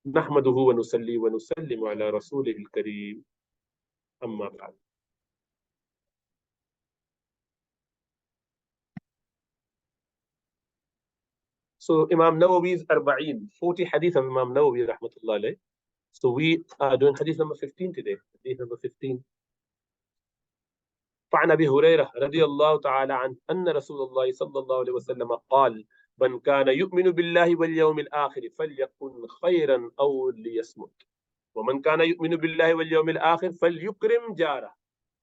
نحمده ونصلي ونسلم على رسوله الكريم أما بعد. So Imam Nawawi's Arbaeen, 40 hadith of Imam Nawawi rahmatullah alayh. So we are doing hadith number 15 today. Hadith number 15. فعن أبي هريرة رضي الله تعالى عنه أن رسول الله صلى الله عليه وسلم قال من كان يؤمن بالله واليوم الآخر فليكن خيرا أو ليصمت ومن كان يؤمن بالله واليوم الآخر فليكرم جاره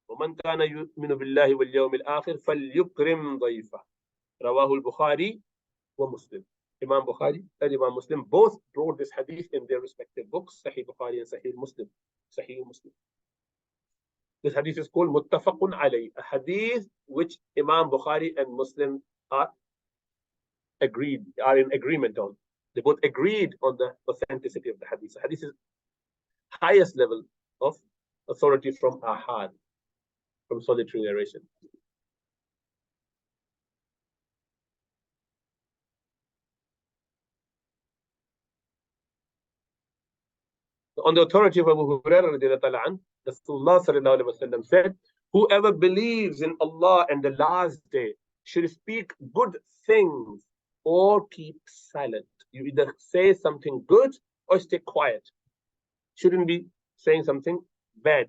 ومن كان يؤمن بالله واليوم الآخر فليكرم ضيفه. رواه البخاري ومسلم. Imam Bukhari and Imam Muslim both brought this hadith in their respective books, Sahih Bukhari and Sahih Muslim. Sahih Muslim. This hadith is called Muttafaqun Alayh, a hadith which Imam Bukhari and Muslim are in agreement on. They both agreed on the authenticity of the hadith. The hadith is highest level of authority from ahad, from solitary narration. On the authority of Abu Hurairah, Rasulullah said, whoever believes in Allah and the last day should speak good things or keep silent. You either say something good or stay quiet. Shouldn't be saying something bad.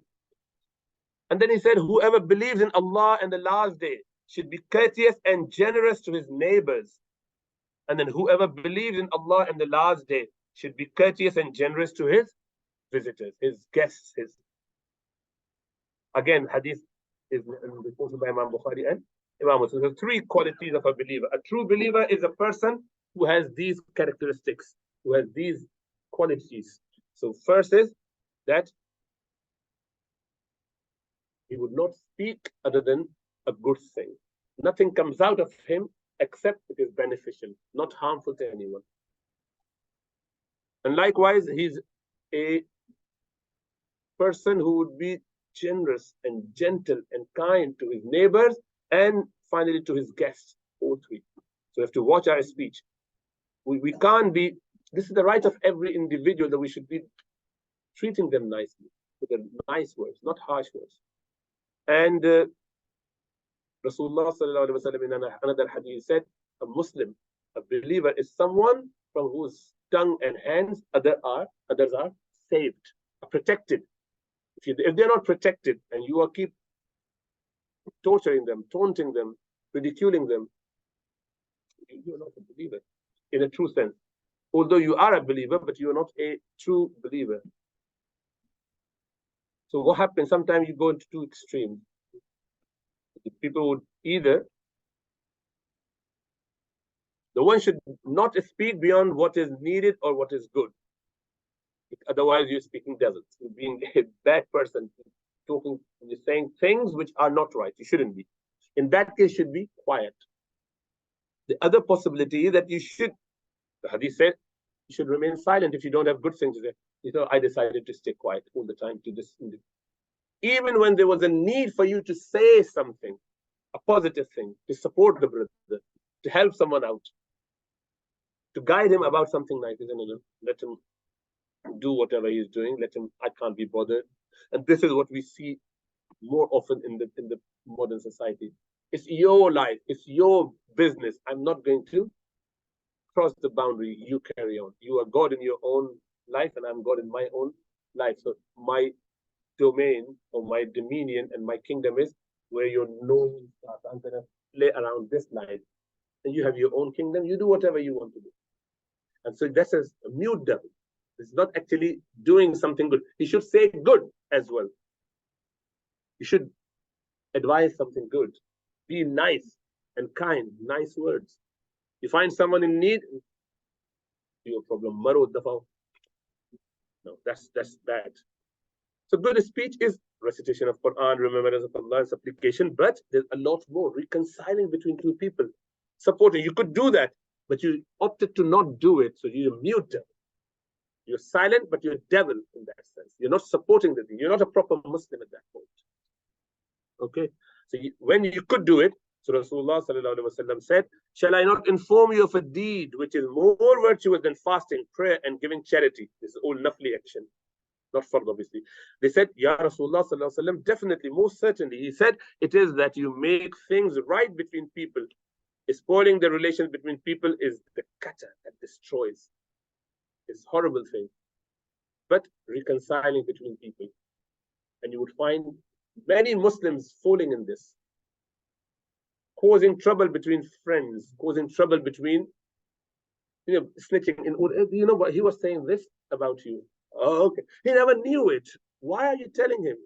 And then he said, whoever believes in Allah and the last day should be courteous and generous to his neighbors. And then whoever believes in Allah and the last day should be courteous and generous to his visitors, his guests. Again, hadith is reported by Imam Bukhari and Imam Muslim. So three qualities of a believer. A true believer is a person who has these characteristics, who has these qualities. So first is that he would not speak other than a good thing. Nothing comes out of him except it is beneficial, not harmful to anyone. And likewise, he's a person who would be generous and gentle and kind to his neighbors and finally to his guests, all three. So we have to watch our speech. We can't be, this is the right of every individual that we should be treating them nicely, with the nice words, not harsh words. And Rasulullah sallallahu alaihi wasallam in another hadith said, a Muslim, a believer is someone from whose tongue and hands others are saved, are protected. If they're not protected and you are keep torturing them, taunting them, ridiculing them, you're not a believer in a true sense. Although you are a believer, but you're not a true believer. So what happens? Sometimes you go into two extremes. People would either, the one should not speak beyond what is needed or what is good. Otherwise, you're speaking devils. You're being a bad person, you're saying things which are not right. You shouldn't be. In that case, you should be quiet. The other possibility is that you should, the hadith said, you should remain silent if you don't have good things to say. You know, I decided to stay quiet all the time to this. Even when there was a need for you to say something, a positive thing, to support the brother, to help someone out, to guide him about something nice, let him do whatever he's doing. Let him. I can't be bothered. And this is what we see more often in the modern society. It's your life. It's your business. I'm not going to cross the boundary. You carry on. You are God in your own life, and I'm God in my own life. So my domain or my dominion and my kingdom is where your nose starts. I'm going to play around this line, and you have your own kingdom. You do whatever you want to do. And so that's a mute devil. It's not actually doing something good. He should say good as well. You should advise something good. Be nice and kind, nice words. You find someone in need, your problem. No, that's bad. So good speech is recitation of Quran, remembrance of Allah, and supplication, but there's a lot more. Reconciling between two people. Supporting. You could do that, but you opted to not do it, so you're mute devil. You're silent, but you're a devil in that sense. You're not supporting the thing. You're not a proper Muslim at that point. Okay? So when you could do it, So Rasulullah sallallahu alaihi wasallam said, shall I not inform you of a deed which is more virtuous than fasting, prayer, and giving charity? This is all nafli action, not fard, obviously. They said, Ya Rasulullah sallallahu alaihi wasallam, definitely, most certainly. He said, it is that you make things right between people. Spoiling the relations between people is the kata that destroys. It's a horrible thing. But reconciling between people. And you would find many Muslims falling in this. Causing trouble between friends, causing trouble between, snitching. You know what? He was saying this about you. Oh, okay. He never knew it. Why are you telling him?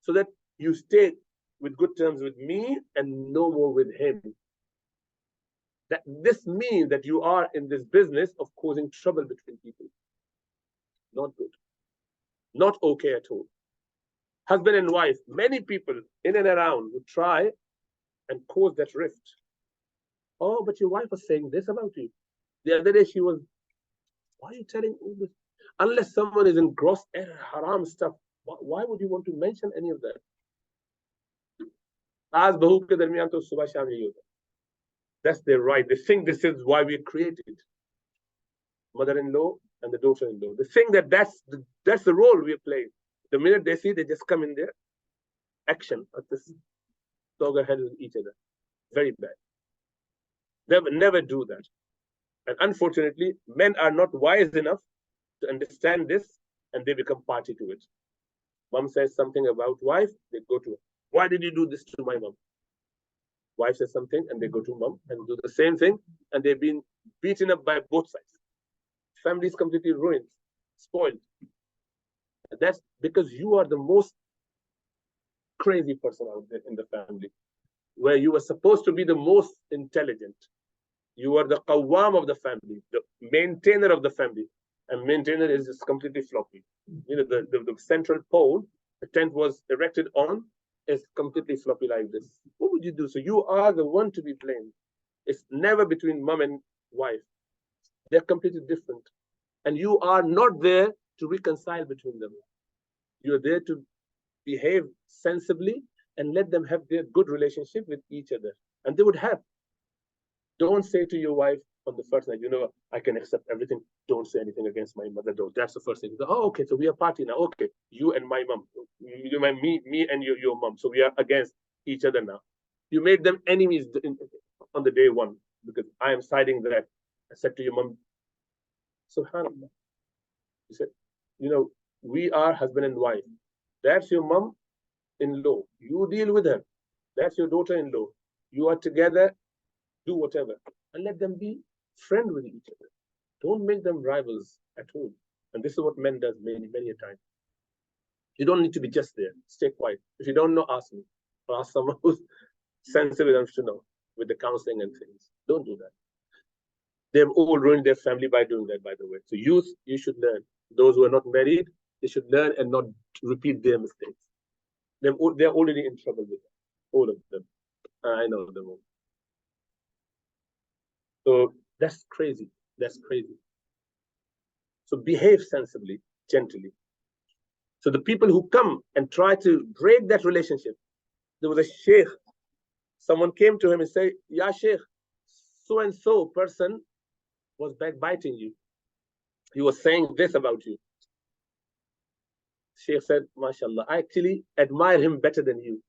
So that you stay with good terms with me and no more with him. That this means that you are in this business of causing trouble between people. Not good. Not okay at all. Husband and wife, many people in and around would try and cause that rift. Oh, but your wife was saying this about you. The other day she was, why are you telling all this? Unless someone is in gross error, haram stuff, why would you want to mention any of that? As bahu ke darmiyan to subah sham yahi hota. That's their right. They think this is why we created mother-in-law and the daughter-in-law. They think that that's the role we are playing. The minute they see, they just come in there. Action. This dog ahead with each other. Very bad. Never do that. And unfortunately, men are not wise enough to understand this, and they become party to it. Mom says something about wife, they go to her. Why did you do this to my mom? Wife says something, and they go to mom and do the same thing, and they've been beaten up by both sides. Family is completely ruined, spoiled. And that's because you are the most crazy person out there in the family, where you were supposed to be the most intelligent. You are the qawwam of the family, the maintainer of the family. And maintainer is just completely floppy. The central pole, the tent was erected on, is completely floppy like this. What would you do? So you are the one to be blamed. It's never between mom and wife. They're completely different. And you are not there to reconcile between them. You're there to behave sensibly and let them have their good relationship with each other. And they would have. Don't say to your wife on the first night, I can accept everything. Don't say anything against my mother. Don't. That's the first thing. Oh, okay, so we are party now. Okay, you and my mom. Me and your mom. So we are against each other now. You made them enemies on the day one because I am siding that. I said to your mom, subhanallah. You said, we are husband and wife. That's your mom-in-law. You deal with her. That's your daughter-in-law. You are together. Do whatever, and let them be friends with each other. Don't make them rivals at all. And this is what men does many a time. You don't need to be just there. Stay quiet. If you don't know, ask me. Or ask someone who's sensitive enough to know with the counseling and things. Don't do that. They've all ruined their family by doing that, by the way. So youth, you should learn. Those who are not married, they should learn and not repeat their mistakes. They're already in trouble with that. All of them. I know them all. So that's crazy. That's crazy. So behave sensibly, gently. So the people who come and try to break that relationship, there was a sheikh. Someone came to him and said, Ya sheikh, so-and-so person was backbiting you. He was saying this about you. Sheikh said, MashaAllah, I actually admire him better than you.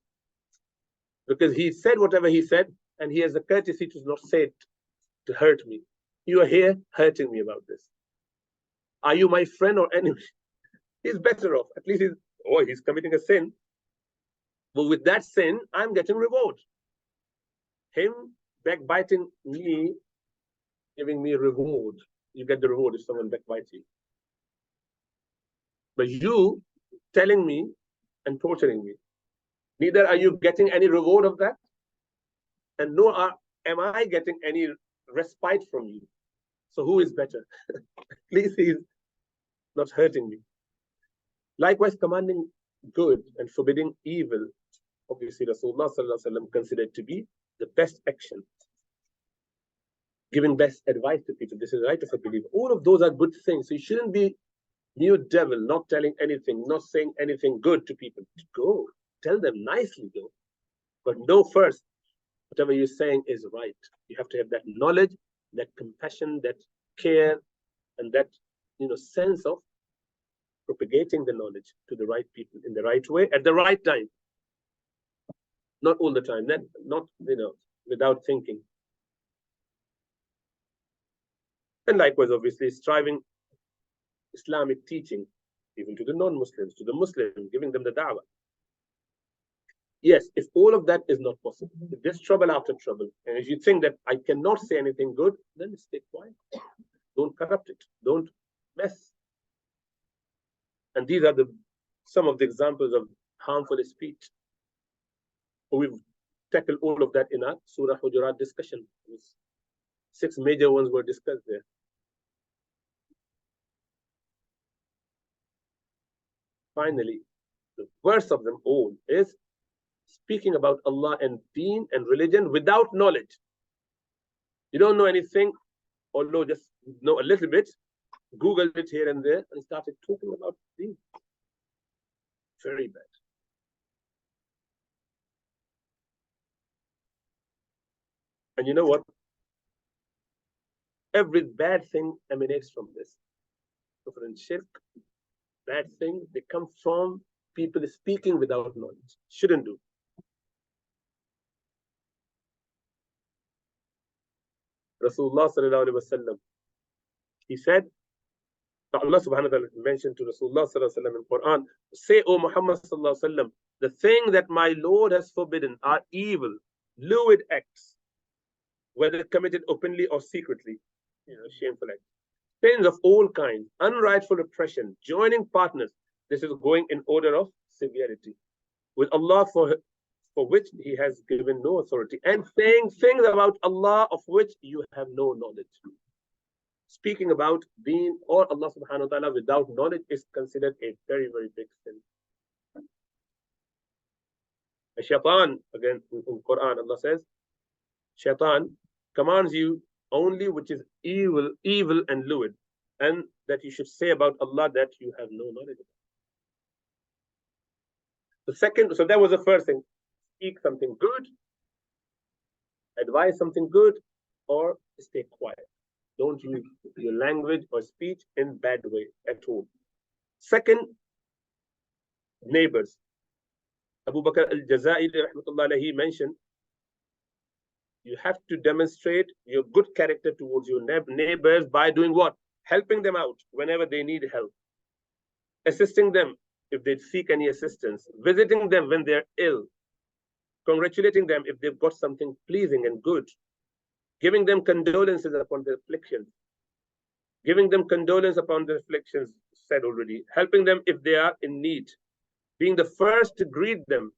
Because he said whatever he said, and he has the courtesy to not say it to hurt me. You are here hurting me about this. Are you my friend or enemy? He's better off. At least he's committing a sin. But with that sin, I'm getting reward. Him backbiting me, giving me reward. You get the reward if someone backbites you. But you telling me and torturing me, neither are you getting any reward of that, and nor am I getting any respite from you. So who is better? At least he's not hurting me. Likewise, commanding good and forbidding evil, obviously Rasulullah sallallahu alaihi wasallam considered to be the best action. Giving best advice to people, this is the right of a believer. All of those are good things. So you shouldn't be mute devil, not telling anything, not saying anything good to people. Go, tell them nicely, go. But know first, whatever you're saying is right. You have to have that knowledge, that compassion, that care, and that sense of propagating the knowledge to the right people in the right way at the right time. Not all the time, not without thinking. And likewise, obviously, striving Islamic teaching, even to the non-Muslims, to the Muslims, giving them the da'wah. Yes, if all of that is not possible, if there's trouble after trouble, and if you think that I cannot say anything good, then stay quiet. Don't corrupt it. Don't mess. And these are some of the examples of harmful speech. We've tackled all of that in our Surah Hujurat discussion. 6 major ones were discussed there. Finally, the worst of them all is speaking about Allah and deen and religion without knowledge. You don't know anything, or just know a little bit, Google it here and there, and started talking about deen. Very bad. And you know what? Every bad thing emanates from this. So for shirk, bad things, they come from people speaking without knowledge. Shouldn't do. Rasulullah sallallahu alaihi wasallam, he said, Allah subhanahu wa ta'ala mentioned to Rasulullah sallallahu alaihi wasallam in Quran, say, O Muhammad sallallahu alaihi wasallam, the thing that my Lord has forbidden are evil, lewd acts, whether committed openly or secretly, shameful acts. Sins of all kinds, unrightful oppression, joining partners. This is going in order of severity. With Allah for which He has given no authority, and saying things about Allah of which you have no knowledge. Speaking about deen or Allah subhanahu wa ta'ala without knowledge is considered a very, very big sin. A shaitan, again in Quran, Allah says, shaitan commands you only which is evil and lewd, and that you should say about Allah that you have no knowledge about. The second, so that was the first thing. Speak something good, advise something good, or stay quiet. Don't use your language or speech in bad way at all. Second, neighbors. Abu Bakr al-Jazairi rahmatullah alayhi mentioned, you have to demonstrate your good character towards your neighbors by doing what? Helping them out whenever they need help. Assisting them if they seek any assistance. Visiting them when they're ill. Congratulating them if they've got something pleasing and good. Giving them condolences upon their afflictions. Giving them condolence upon their afflictions, said already. Helping them if they are in need. Being the first to greet them.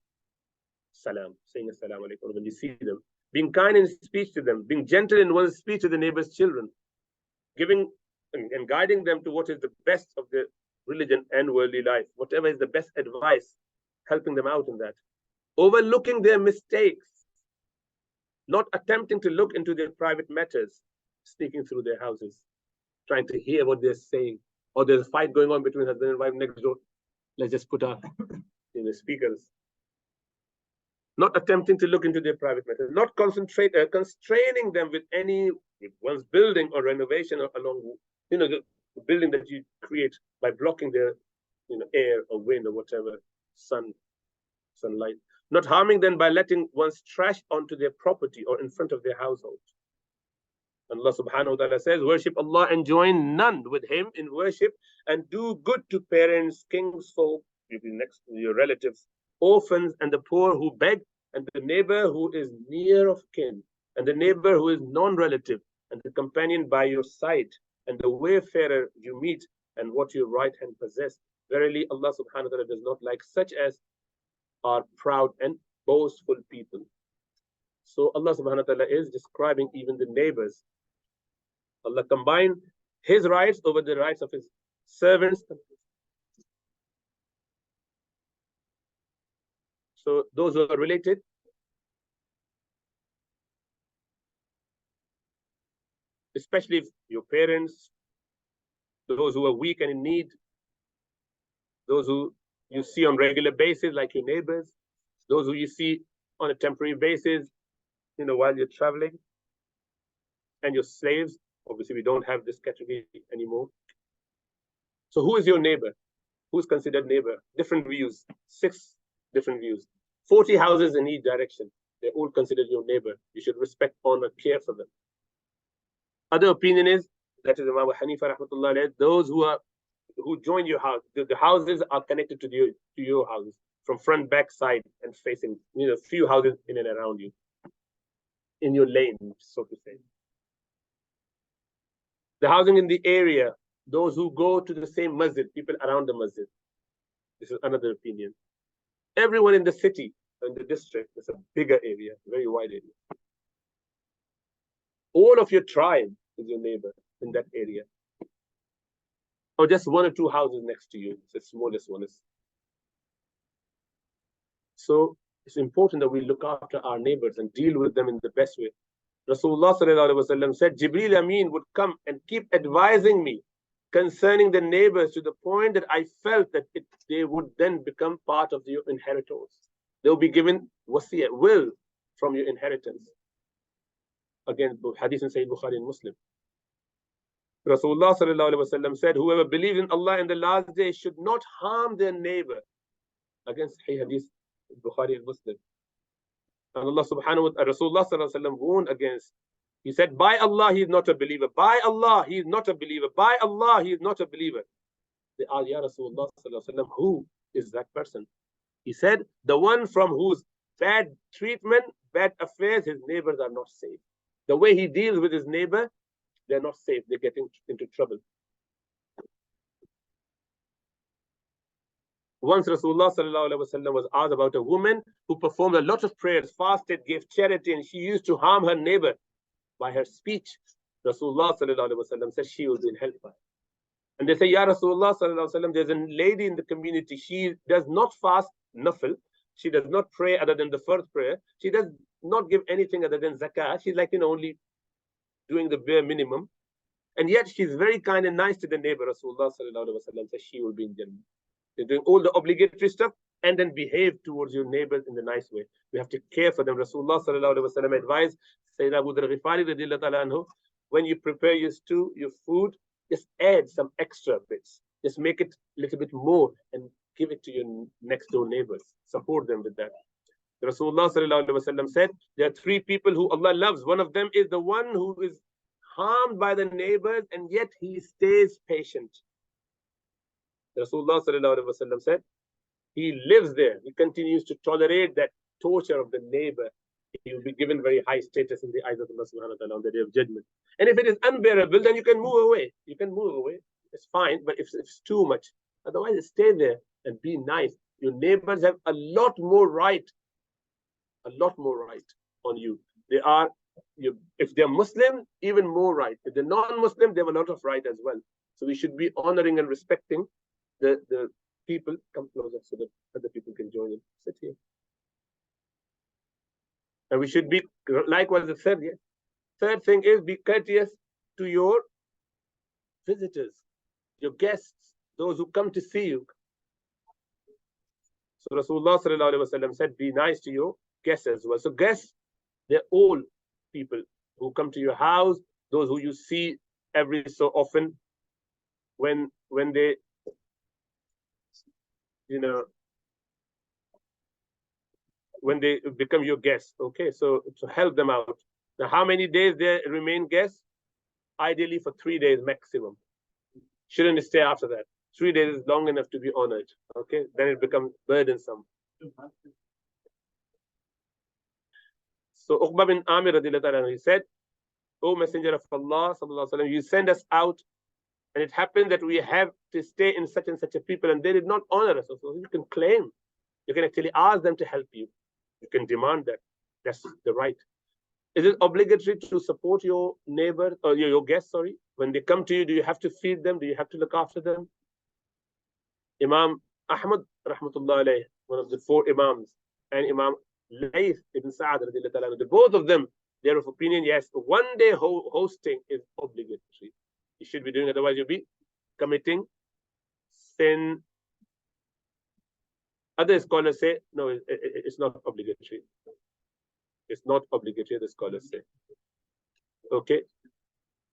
Salam, saying assalamu alaikum when you see them. Being kind in speech to them. Being gentle in one's speech to the neighbor's children. Giving and guiding them to what is the best of their religion and worldly life. Whatever is the best advice, helping them out in that. Overlooking their mistakes. Not attempting to look into their private matters, sneaking through their houses, trying to hear what they're saying, or there's a fight going on between husband and wife next door. Let's just put our speakers. Not attempting to look into their private matters, not constraining them with one's building or renovation or along, the building that you create by blocking their, air or wind or whatever, sunlight. Not harming them by letting one's trash onto their property or in front of their household. Allah subhanahu wa ta'ala says, worship Allah and join none with Him in worship, and do good to parents, kinsfolk, your relatives, orphans, and the poor who beg, and the neighbor who is near of kin, and the neighbor who is non-relative, and the companion by your side, and the wayfarer you meet, and what your right hand possess. Verily, Allah subhanahu wa ta'ala does not like such as are proud and boastful people. So Allah subhanahu wa ta'ala is describing even the neighbors. Allah combined His rights over the rights of His servants. So those who are related, especially your parents, those who are weak and in need, those who you see on regular basis, like your neighbors, those who you see on a temporary basis, while you're traveling, and your slaves. Obviously, we don't have this category anymore. So who is your neighbor? Who's considered neighbor? Different views, 6 different views. 40 houses in each direction. They're all considered your neighbor. You should respect, honor, care for them. Other opinion is, that is Imam Hanifa rahmatullah alayh, those who join your house, the houses are connected to your houses from front, back, side, and facing, few houses in and around you, in your lane, so to say. The housing in the area, those who go to the same masjid, people around the masjid. This is another opinion. Everyone in the city, in the district, it's a bigger area, very wide area. All of your tribe is your neighbor in that area. Or just 1 or 2 houses next to you, it's the smallest one. So it's important that we look after our neighbors and deal with them in the best way. Rasulullah said, Jibreel Amin would come and keep advising me concerning the neighbors to the point that I felt that they would then become part of your inheritors. They'll be given wasiyah, will, from your inheritance. Again, hadith in Sahih Bukhari and Muslim. Rasulullah said, whoever believes in Allah in the last day should not harm their neighbor. Again, Sahih hadith, Bukhari and Muslim. And Allah subhanahu wa ta'ala, Rasulullah warned against. He said, by Allah, he is not a believer. By Allah, he is not a believer. By Allah, he is not a believer. They asked, Ya Rasulullah, who is that person? He said, the one from whose bad treatment, bad affairs, his neighbors are not safe. The way he deals with his neighbor, they're not safe. They're getting into trouble. Once Rasulullah was asked about a woman who performed a lot of prayers, fasted, gave charity, and she used to harm her neighbor by her speech. Rasulullah said she will be in hellfire. And they say, Ya Rasulullah, there's a lady in the community. She does not fast nafil. She does not pray other than the first prayer. She does not give anything other than zakah. She's like, only doing the bare minimum. And yet she's very kind and nice to the neighbor. Rasulullah says she will be in Jannah. They're doing all the obligatory stuff and then behave towards your neighbors in the nice way. We have to care for them. Rasulullah advised Sayyidina Abu Dharr Ghifari radiyallahu ta'ala anhu, when you prepare your stew, your food, just add some extra bits. Just make it a little bit more and give it to your next door neighbors. Support them with that. Rasulullah said, there are 3 people who Allah loves. One of them is the one who is harmed by the neighbors and yet he stays patient. Rasulullah said, he lives there. He continues to tolerate that torture of the neighbor. He will be given very high status in the eyes of Allah subhanahu wa ta'ala on the day of judgment. And if it is unbearable, then you can move away. You can move away. It's fine, but if it's too much, otherwise stay there and be nice. Your neighbors have a lot more right on you. They are, if they're Muslim, even more right. If they're non-Muslim, they have a lot of right as well. So we should be honoring and respecting the people. Come closer so that other people can join in. Sit here. And we should be, likewise the third thing is be courteous to your visitors, your guests, those who come to see you. So Rasulullah said, be nice to your guests as well. So guests, they're all people who come to your house, those who you see every so often when they, when they become your guests. Okay, so to help them out. Now, how many days they remain guests? Ideally for 3 days maximum. Shouldn't stay after that. 3 days is long enough to be honored. Okay, then it becomes burdensome. So Uqba bin Amir radiyallahu anhu, he said, O Messenger of Allah, sallallahu alaihi wasallam, you send us out, and it happened that we have to stay in such and such a people, and they did not honor us. So you can claim, you can actually ask them to help you. You can demand that. That's the right. Is it obligatory to support your neighbor or your guests? Sorry, when they come to you, do you have to feed them? Do you have to look after them? Imam Ahmad rahmatullah alayh, one of the 4 imams, and Imam Layth ibn Sa'ad, the both of them, they're of opinion, yes, 1 day hosting is obligatory. You should be doing, otherwise you'll be committing sin. Other scholars say, no, it's not obligatory. It's not obligatory, the scholars say. Okay.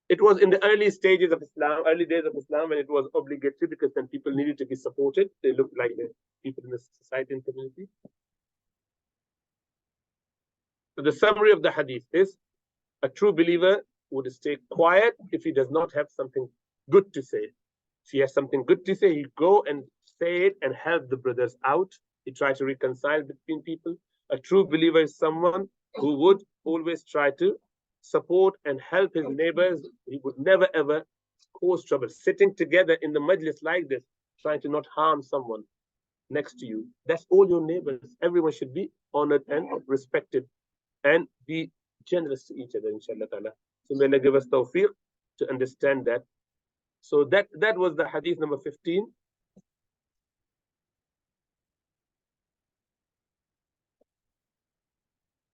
It was in the early stages of Islam, early days of Islam, when it was obligatory because then people needed to be supported. They looked like the people in the society and community. So the summary of the hadith is, a true believer would stay quiet if he does not have something good to say. If he has something good to say, he'll go and say it and help the brothers out. He tries to reconcile between people. A true believer is someone who would always try to support and help his neighbors. He would never ever cause trouble. Sitting together in the majlis like this, trying to not harm someone next to you. That's all your neighbors. Everyone should be honored and respected and be generous to each other, inshallah ta'ala. So may Allah give us tawfiq to understand that. So that was the hadith number 15.